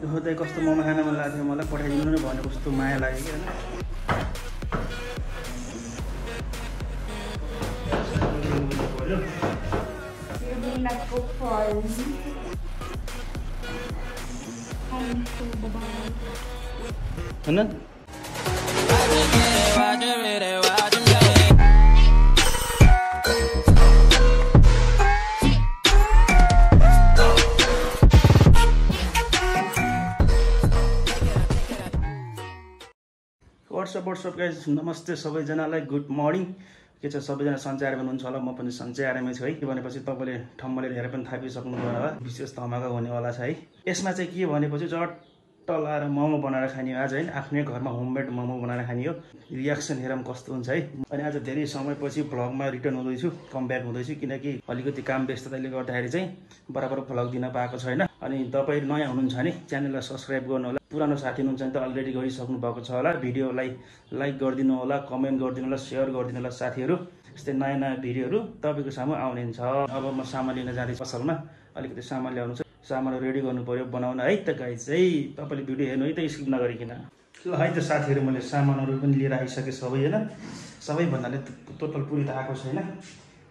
यो चाहिँ कस्तो मोमो खान मन लाग्थ्यो मलाई पठाइदिनु न भने कस्तो माया लाग्यो कि हैन व्हाट्सअप गाइज नमस्ते सबैजनालाई गुड मर्निङ के छ सबैजना सन्चै आएर हुनुहुन्छ होला म पनि सन्चै आरामै छु है के भनेपछि तपाईले ठम्मले हेरेर पनि थापिसक्नुभयो होला विशेष धमाका हुनेवाला छ है यसमा चाहिँ के भनेपछि चट्ट लाएर मोमो बनाएर खाने आज है आफ्नै घरमा होममेड मोमो बनाएर खाने हो रियाक्सन हेरौँ कस्तो हुन्छ है अनि आज धेरै समयपछि भ्लगमा रिटर्न हुँदैछु कम ब्याक हुँदैछु किनकि अलिकति काम व्यस्तताले गर्दाखेरि चाहिँ बराबर भ्लग दिन पाएको छैन अनि तपाईँ नयाँ हुनुहुन्छ भने च्यानललाई सब्सक्राइब गर्नु होला पुरानो साथी हुनुहुन्छ भने त अलरेडी गरिसक्नु भएको छ होला भिडियोलाई लाइक गरिदिनु होला कमेन्ट गरिदिनु होला सेयर गरिदिनु होला साथीहरू यस्तै नयाँ नयाँ भिडियोहरू तपाईँको सामु आउने छ अब म सामान लिन जाँदै पसलमा अलिकति सामान ल्याउनु छ सामान रेडी गर्नु पर्यो बनाउन है त गाइस है तपाईँले भिडियो हेर्नु है त स्किप नगरिकन ल है त साथीहरू मैले सामानहरू पनि लिएर आइसकेँ सबै होइन सबै भन्नाले टोटल पुरै त आएको छैन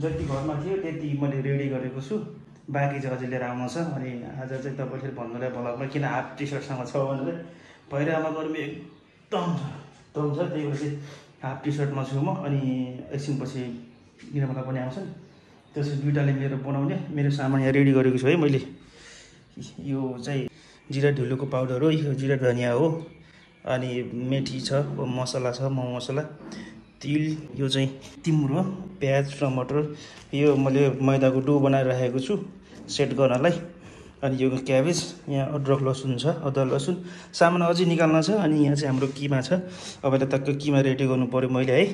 जति घरमा थियो त्यति मैले रेडी गरेको छु बाँकी चाहिँ अझै लिएर आउनु छ अनि आज चाहिँ तपाईँले भन्नुलाई भ्लगमा किन हाफ टी सर्टसँग छ भनेर भइरहेमा गर्मी एकदम दम छ त्यही भएर चाहिँ हाफ टी सर्टमा छु म अनि एकछिनपछि निर्मला पनि आउँछन् त्यसपछि दुइटाले मेरो बनाउने मेरो सामान यहाँ रेडी गरेको छु है मैले यो चाहिँ जिरा ढुलोको पाउडर हो यो जिरा धनिया हो अनि मेथी छ मसला छ मोमो मसला तिल यो चाहिँ तिम्रो प्याज टमाटर यो मैले मैदाको डो बनाएर राखेको छु सेट गर्नलाई अनि यो क्याबेज यहाँ अदरक लसुन छ अदरक लसुन सामान अझै निकाल्न छ अनि यहाँ चाहिँ हाम्रो किमा छ अब त टक्क किमा रेडी गर्नु पर्यो मैले है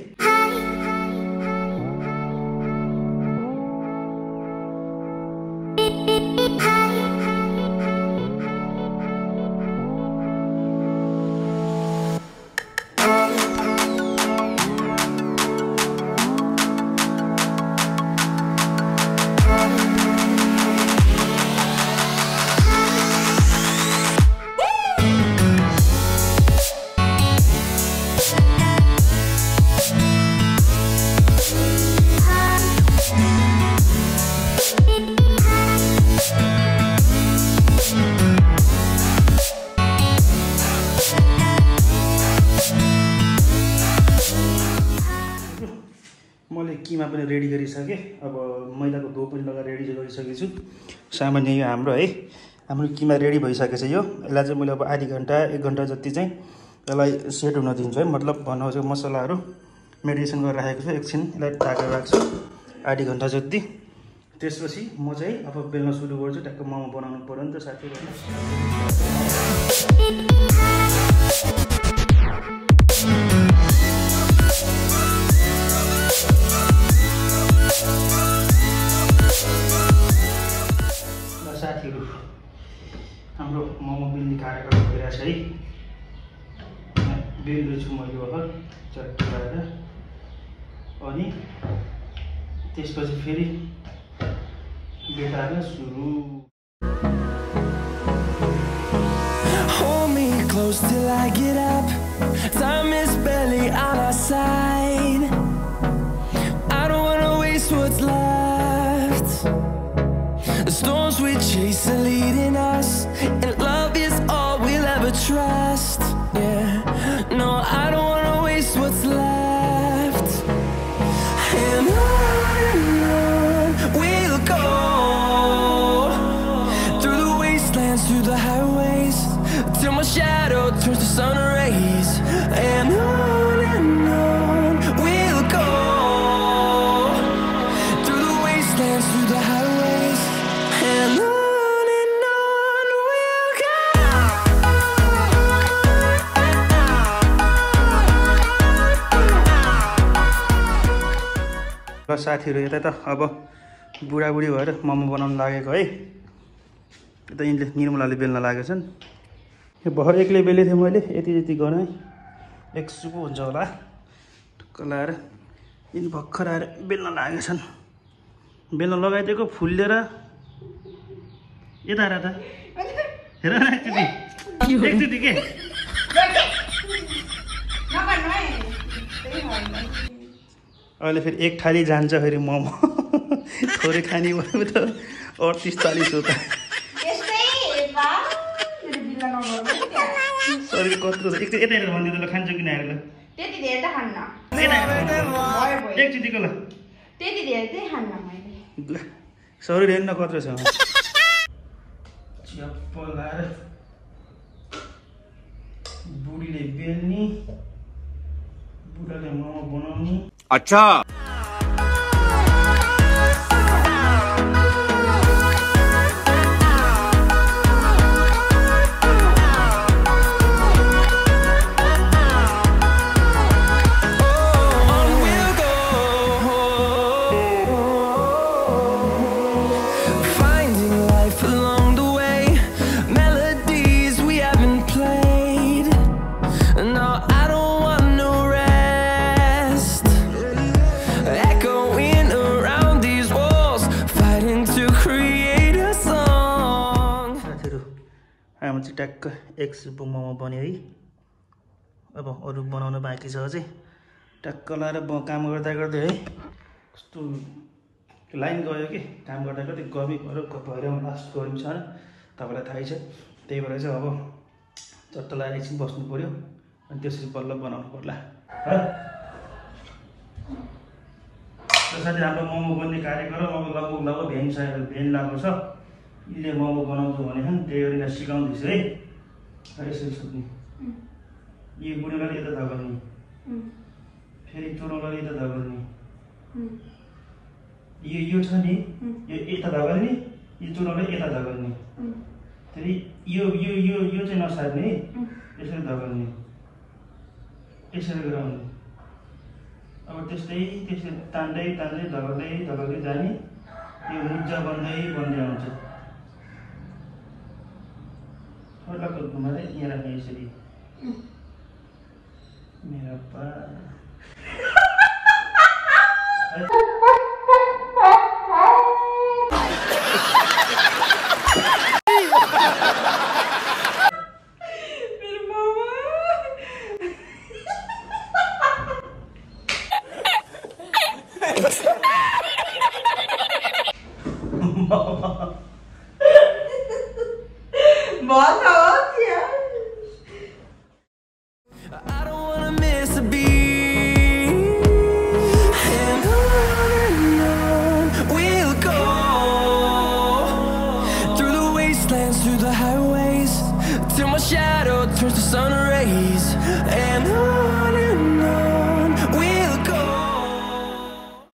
मैले किमा पनि रेडी गरिसकेँ अब मैदाको डो पनि लगाएर रेडी गरिसकेको छु सामान्य यो हाम्रो किमा रेडी भइसकेको छ यो यसलाई चाहिँ मैले अब आधी घन्टा 1 घन्टा जति चाहिँ यसलाई सेट हुन दिन्छु है मतलब भन्नु चाहिँ मसलाहरू मेडिटेसन गरेर राखेको छु एकछिन यसलाई ढाकेर राख्छु आधी घन्टा जति त्यसपछि म चाहिँ अब बेल्न सुरु गर्छु ट्याक्क मोमो बनाउनु पर्यो नि त साथीहरु साथीहरु हाम्रो मोमो बेल्ने कार्यक्रम भइरहेछ है बेल्दैछु मैले अब चट्ट गरेर अनि त्यसपछि फेरि बेटार्न सुरु Hold me close till I get up. Time is barely on our side. I don't wanna waste what's left. The storms we chase are leading us, and love is all we'll ever trust. Yeah, no, I don't wanna waste what's left. And on we'll go, through the wastelands, through the highways, till my shadow turns to sun rays. And on we'll go, through the wastelands, through the highways. And on we'll go. ल साथीहरु यता त अब बुढाबुढी भएर मोमो बनाउन लागेको है यता यिनले निर्मलाले बेल्न लागेछन् यो भर एक्लै बेले थिएँ मैले यति यति गराएँ एक सुको हुन्छ होला टक्क लाएर यिनी भर्खर आएर बेल्न लागेछन् बेल्न लगाइदिएको फुल्लेर यता हेर त हेर न एकचोटि एकचोटि के अहिले फेरि एक थाली जान्छ फेरि मोमो थोरै खाने भयो त 38-40 हो त सरी कत्रो छ यता हेरेर भनिदिनु ल खान्छ कि नहेरेर त्यति धेरै त खान्न एकचोटिको ल त्यति धेरै चाहिँ खान्न मैले सरी हेर्न कत्रो छ च्याप्प लाएर बुढीले बेल्ने बुढाले मोमो बनाउने अच्छा ट्याक्क एक सुपको मोमो बन्यो है अब अरू बनाउनु बाँकी छ चाहिँ ट्याक्क लाएर काम गर्दा गर्दै है कस्तो लाइन गयो कि काम गर्दा गर्दै गर्मी भएर लास्ट गर्मी छ तपाईँलाई थाहै छ त्यही भएर चाहिँ अब चट्ट लाएर एकछिन बस्नु पऱ्यो अनि त्यसपछि बल्ल बनाउनु पर्ला साथै हाम्रो मोमो बन्ने कार्यक्रम अब लगभग भ्यान लागेको छ यसले मोमो बनाउँछु भने त्यही गरेर सिकाउँदैछु है यसरी सुत्ने यो बुढेलाई यता धगल्ने फेरि चोरोलाई यता धगल्ने यो छ नि यो यता धगल्ने यो चोरोलाई यता धगल्ने फेरि यो चाहिँ नसार्ने यसरी धगल्ने यसरी गराउने अब त्यस्तै तान्दै धगल्दै जाने यो मुजा बन्दै आउँछ यहाँ राख्ने यसरी मेरा पा turns to sun rays and on we'll go.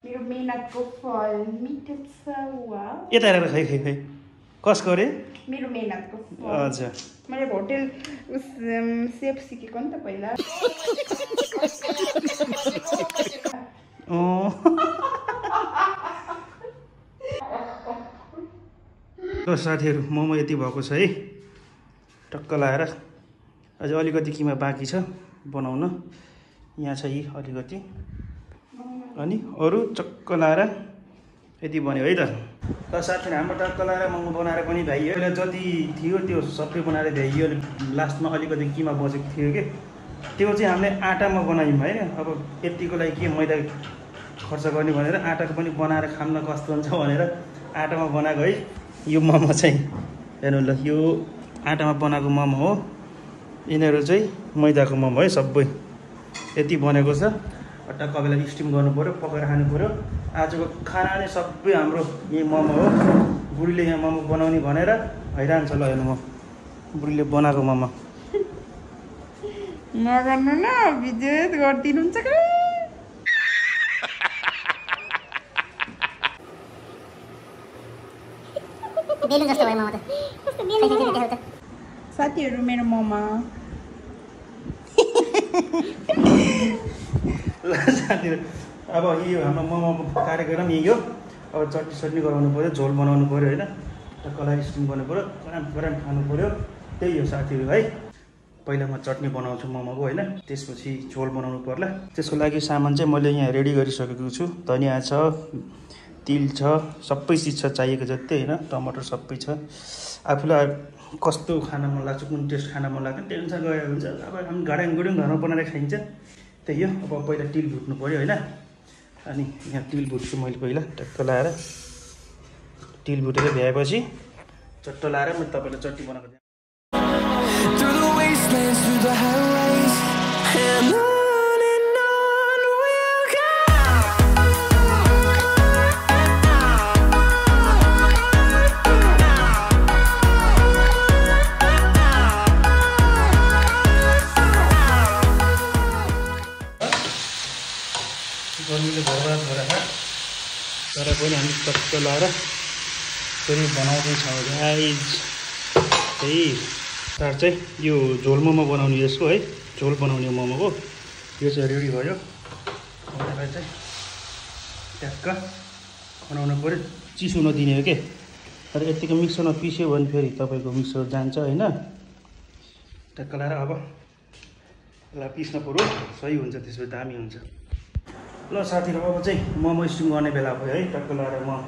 मेरो मेहनतको फल मिठो छ वाउ यता हेरेर खै कसको रे मेरो मेहनतको फल हजुर मैले होटल सेफ सिकेको नि त पहिला ल साथीहरु मोमो यति भएको छ है टक्क लाएर अझ अलिकति किमा बाँकी छ बनाउन यहाँ छ यी अलिकति अनि अरू चक्क लाएर यति बन्यो है त ल साथीहरु हाम्रो टक्क लाएर मोमो बनाएर पनि भ्याइयो जति थियो त्यो सबै बनाएर भ्याइयो लास्टमा अलिकति किमा बचेको थियो के त्यो चाहिँ हामीले आटामा बनायौँ हैन अब यतिको लागि के मैदा खर्च गर्ने भनेर आटाको पनि बनाएर खान कस्तो हुन्छ भनेर आटामा बनाएको है यो मोमो चाहिँ हेर्नु ल यो आटामा बनाएको मोमो हो यिनीहरू चाहिँ मैदाको मोमो है सबै यति बनेको छ टक्क बेला स्टिम गर्नु पर्यो पकाएर खानु पर्यो आजको खाना नै सबै हाम्रो यही मोमो हो बुढीले यहाँ मोमो बनाउने भनेर हैरान छ ल हेर्नु म बुढीले बनाएको मोमो नगर्नु न भिडियो गरिदिनुहुन्छ के बेलुन जस्तो भयो मोमो त कस्तो बेलुन त साथीहरु मेरो मोमो ल साथीहरु अब यो हाम्रो मोमोको कार्यक्रम यही हो अब चटनी गराउनु पर्यो झोल बनाउनु पर्यो हैन टक्कलाई स्टिम गर्नु पर्यो गरम खानु पर्यो त्यही हो साथीहरु है पहिला म चटनी बनाउँछु मोमोको हैन त्यसपछि झोल बनाउनु पर्ला त्यसको लागि सामान चाहिँ मैले यहाँ रेडी गरिसकेको छु धनिया छ तिल छ सबै चीज छ चाहिएको जति हैन टमाटर सबै छ आफुलाई कस्तो खाना मन लाग्छ, कुन टेस्ट खाना मन लाग्छ त्यही अनुसार गएको हुन्छ। अब हामी घाडाङ गुडुङ घरमा बनाएर खाइन्छ त्यही हो। अब पहिला तिल भुट्नु पऱ्यो होइन। अनि यहाँ तिल भुट्छु मैले पहिला टक्क लाएर। तिल भुटेर भ्याएपछि चट्ट लाएर मैले तपाईँलाई चट्नी बनाएको थिएँ। Through the wastelands, through the highways, and on we'll go. गर्मीले बर्बाद गरेर तर पनि हामी टक्क लाएर फेरि बनाउँदैछौँ गाइज। त्यही तार चाहिँ यो झोल मोमो बनाउने यसको है, झोल बनाउने मोमोको यो चाहिँ रेडी भयो। यसलाई चाहिँ ट्याक्क बनाउनु पऱ्यो, चिसो नदिने हो कि। तर यतिको मिक्सरमा पिस्यो भने फेरि तपाईँको मिक्सर जान्छ होइन। ट्याक्क लाएर अब यसलाई पिस्न पऱ्यो, सही हुन्छ, त्यसपछि दामी हुन्छ। ल साथीहरू अब चाहिँ मोमो स्टिम गर्ने बेला भयो है। टक्क लाएर म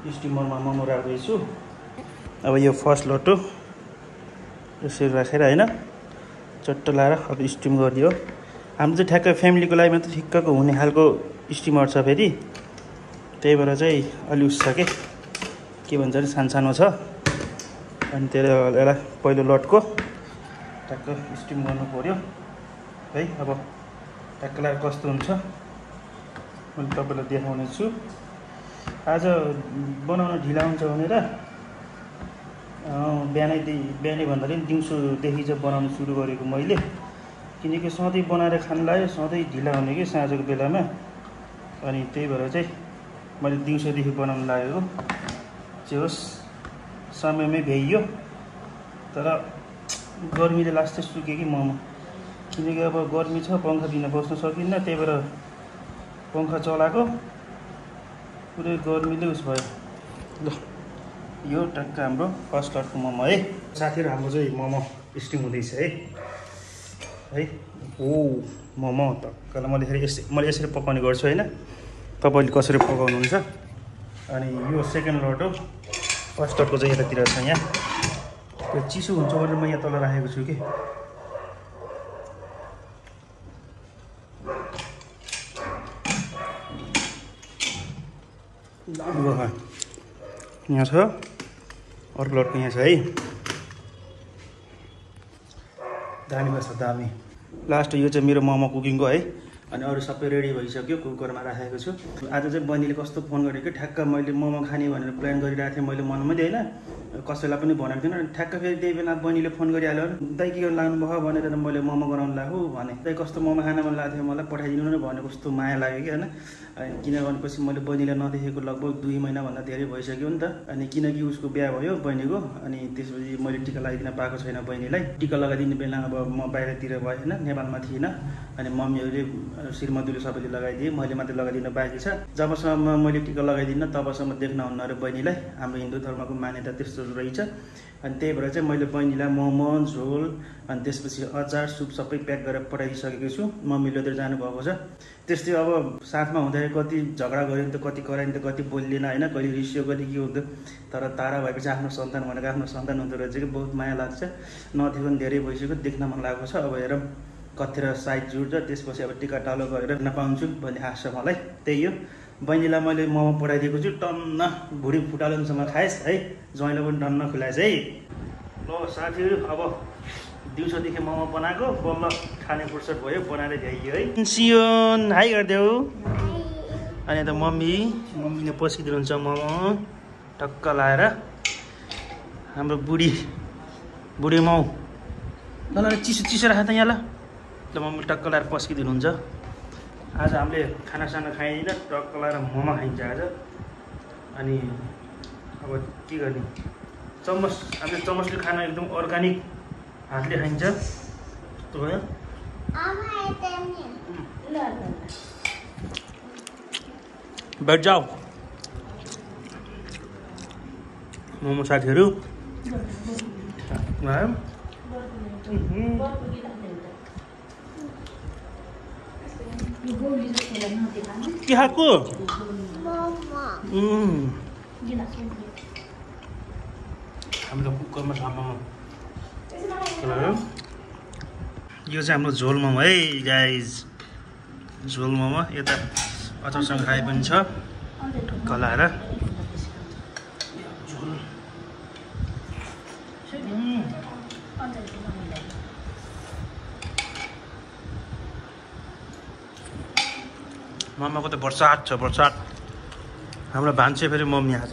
स्टिमरमा मोमो राख्दैछु। अब यो फर्स्ट लोटो यसरी राखेर होइन चट्ट लाएर अब स्टिम गरिदियो। हाम्रो चाहिँ ठ्याक्कै फ्यामिलीको लागि मात्रै ठिक्कको हुने खालको स्टिमर छ फेरि, त्यही भएर चाहिँ अलि उस छ के भन्छ अरे सानो छ। अनि त्यसले यसलाई पहिलो लटको ट्याक्क स्टिम गर्नु पऱ्यो है। अब ट्याक्क लाएर कस्तो हुन्छ मैले तपाईँलाई देखाउने छु। आज बनाउन ढिला हुन्छ भनेर बिहानै भन्दा पनि दिउँसोदेखि चाहिँ बनाउनु सुरु गरेको मैले, किनकि सधैँ बनाएर खानु लाग्यो, सधैँ ढिला हुने कि साँझको बेलामा। अनि त्यही भएर चाहिँ मैले दिउँसोदेखि बनाउनु लागेको। जे होस् समयमै भ्याइयो। तर गर्मीले लास्टै सुक्यो कि मोमो, किनकि अब गर्मी छ, पङ्खा बिना बस्न सकिन्न। त्यही भएर पङ्खा चलाएको पुरै गर्मीले उस भयो। ल यो टक्क हाम्रो फर्स्ट लटको मोमो है साथीहरू। हाम्रो चाहिँ मोमो स्टिम हुँदैछ है। ओ मोमो टक्कलाई मैले यसरी पकाउने गर्छु होइन। तपाईँले कसरी पकाउनुहुन्छ। अनि यो सेकेन्ड लट हो, फर्स्ट लटको चाहिँ यतातिर छ। यहाँ त्यो चिसो हुन्छ भनेर म यहाँ तल राखेको छु कि। यहाँ छ अर्को लटको यहाँ छ है। दामी बस्छ दामी। लास्ट यो चाहिँ मेरो मोमो कुकिङको है। अनि अरू सबै रेडी भइसक्यो, कुकरमा राखेको छु। आज चाहिँ बहिनीले कस्तो फोन गरेको, ठ्याक्क मैले मोमो खाने भनेर प्लान गरिरहेको थिएँ मैले मनमा होइन, कसैलाई पनि भनेको थिइनँ। ठ्याक्क फेरि त्यही बेला बहिनीले फोन गरिहाल्यो, दाइ के गर्नु लाग्नु भयो भनेर मैले मोमो गराउनु लाग्यो भने। दाइ कस्तो मोमो खान मन लागेको थियो मलाई पठाइदिनु न भने कस्तो माया लाग्यो कि होइन। अनि किनभनेपछि मैले बहिनीलाई नदेखेको लगभग 2 महिनाभन्दा धेरै भइसक्यो नि त। अनि किनकि उसको बिहा भयो बहिनीको, अनि त्यसपछि मैले टिका लगाइदिन पाएको छैन बहिनीलाई। टिका लगाइदिने बेला अब म बाहिरतिर भएँ होइन, नेपालमा थिइनँ। अनि मम्मीहरूले श्रीमतीले सबैले लगाइदिए, मैले मात्रै लगाइदिन बाँकी छ। जबसम्म मैले टिका लगाइदिनँ तबसम्म देख्नुहुन्न अरे बहिनीलाई। हाम्रो हिन्दू धर्मको मान्यता त्यस्तो रहेछ। अनि त्यही भएर चाहिँ मैले बहिनीलाई मोमो, झोल, अनि त्यसपछि अचार, सुप सबै प्याक गरेर पठाइसकेको छु। मम्मी लिएर जानुभएको छ। त्यस्तै अब साथमा हुँदाखेरि कति झगडा गऱ्यो नि त, कति करायो नि त, कति बोलिएन होइन, कहिले रिसियो कहिले के हुन्थ्यो। तर तारा भएपछि आफ्नो सन्तान भनेको आफ्नो सन्तान हुँदो रहेछ कि। बहुत माया लाग्छ। नदेखेको पनि धेरै भइसक्यो, देख्न मन लागेको छ। अब हेरौँ कतिखेर साइज जुट्छ, त्यसपछि अब टिका टालो गरेर नपाउँछु भन्ने आशा मलाई। त्यही हो। बहिनीलाई मैले मोमो पठाइदिएको छु, टन्न भुँडी फुटालोसम्म खाएस् है। ज्वाइँलाई पनि टन्न खुलाएछ है। ल साथीहरू अब दिउँसोदेखि मोमो बनाएको, बल्ल खाने फुर्सद भयो, बनाएर भ्याइयो है। सियोन हाई गरिदेऊ। अनि त मम्मीले पस्किदिनुहुन्छ मोमो टक्क लाएर। हाम्रो बुढी माउ ल चिसो राख त यहाँ। ल मम्मी टक्क लाएर पस्किदिनुहुन्छ। आज हामीले खानासाना खाइदिँदा टक्क लाएर मोमो खाइन्छ आज। अनि अब के गर्ने, हामीले चम्मचले खाना एकदम अर्ग्यानिक हातले खाइन्छ। कस्तो भयो बैठ जाओ मोमो साथीहरू। के खाएको हाम्रो कुकरमा सामामा यो चाहिँ हाम्रो झोल मोमो है गाइज झोल मोमो यता अचारसँग खाए पनि छ कलाएर मम्माको त बर्सात छ बर्सात हाम्रो भान्से फेरि मम्मी आज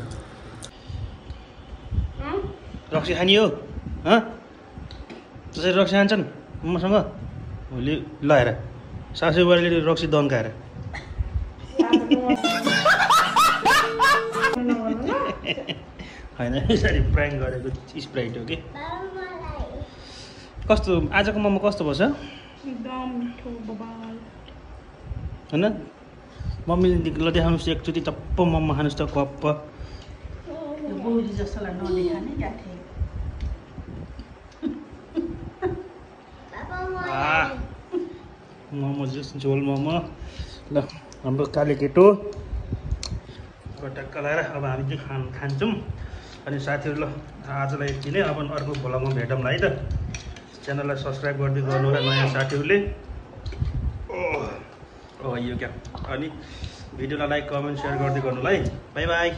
रक्सी खाने हो त्यसरी रक्सी खान्छन् मसँग भोलि लगाएर सासू बुहारीले रक्सी दन्काएर होइन यसरी प्राङ्क गरेको स्प्राइट हो कि कस्तो आजको मोमो कस्तो भएछ होइन मम्मीले ल देखाउनुहोस् एकचोटि चप्प मोमो खानुहोस् त कप्प मोमो झोल मोमो ल हाम्रो काले केटो टक्क लगाएर अब हामी चाहिँ खान्छौँ अनि साथीहरू ल आजलाई यति नै अब अर्को भ्लगमा भेटौँला है त च्यानललाई सब्सक्राइब गर्दै गर्नु होला नयाँ साथीहरूले यो क्या अनि भिडियोलाई लाइक कमेन्ट सेयर गर्दै गर्नु होला है बाई बाई